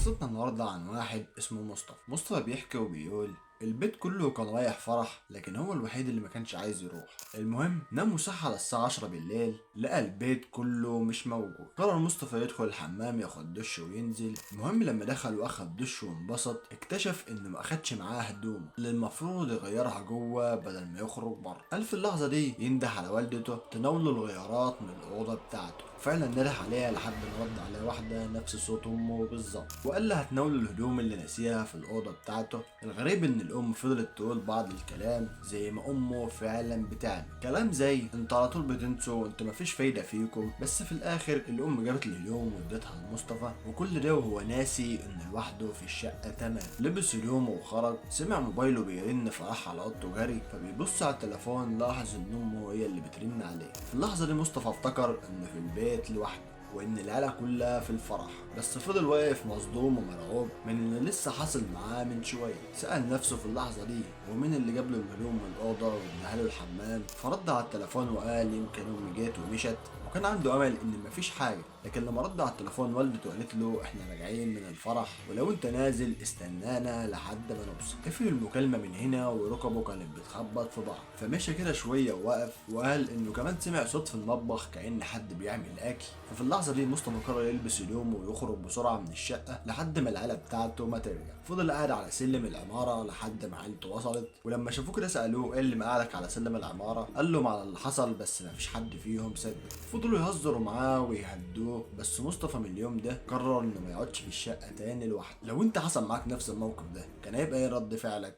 قصتنا النهاردة عن واحد اسمه مصطفى بيحكي وبيقول البيت كله كان رايح فرح، لكن هو الوحيد اللي ما كانش عايز يروح. المهم نام وصحى على الساعة 10 بالليل، لقى البيت كله مش موجود. قرر مصطفى يدخل الحمام ياخد دش وينزل. المهم لما دخل واخد دش وانبسط، اكتشف انه ما اخدش معاه هدومه اللي المفروض يغيرها جوه بدل ما يخرج بره. قال في اللحظة دي ينده على والدته تناوله الغيارات من الأوضة بتاعته. فعلا نده عليها لحد ما رد عليها واحدة نفس صوت أمه بالظبط، وقال لها هتناوله الهدوم اللي نسيها في الأوضة بتاعته. الغريب إن الأم فضلت تقول بعض الكلام زي ما أمه فعلا بتعمل، كلام زي انتوا على طول بتنسوا، انتوا مفيش فايدة فيكم. بس في الآخر الأم جابت الهدوم وادتها لمصطفى، وكل ده وهو ناسي إنه لوحده في الشقة تمام. لبس هدومه وخرج، سمع موبايله بيرن فراح على أوضته جري، فبيبص على التليفون لاحظ إن أمه هي اللي بترن عليه. في اللحظة دي مصطفى افتكر إنه في البيت لوحده وان العيله كلها في الفرح، بس فضل واقف مصدوم ومرعوب من اللي لسه حصل معاه من شويه. سأل نفسه في اللحظه دي هو مين اللي جاب له الهدوم من الاوضه واداها له الحمام. فرد على التليفون وقال يمكن امي جت ومشت، وكان عنده امل ان مفيش حاجه. لكن لما رد على التليفون والدته قالت له احنا راجعين من الفرح، ولو انت نازل استنانا لحد ما نوصل. قفل المكالمه من هنا وركبه كانت بتخبط في بعض، فمشى كده شويه ووقف وقال انه كمان سمع صوت في المطبخ كأن حد بيعمل اكل. ففي اللحظه دي مصطفى قرر يلبس هدومه ويخرج بسرعه من الشقه لحد ما العيله بتاعته ما ترجع. فضل قاعد على سلم العماره لحد ما عيلته وصلت، ولما شافوه كده سالوه ايه اللي مقعدك على سلم العماره. قال لهم على اللي حصل بس مفيش حد فيهم صدق. فضلوا يهزروا معاه ويهدوه، بس مصطفى من اليوم ده قرر انه ما يقعدش في الشقه تاني لوحده. لو انت حصل معاك نفس الموقف ده كان هيبقى ايه رد فعلك؟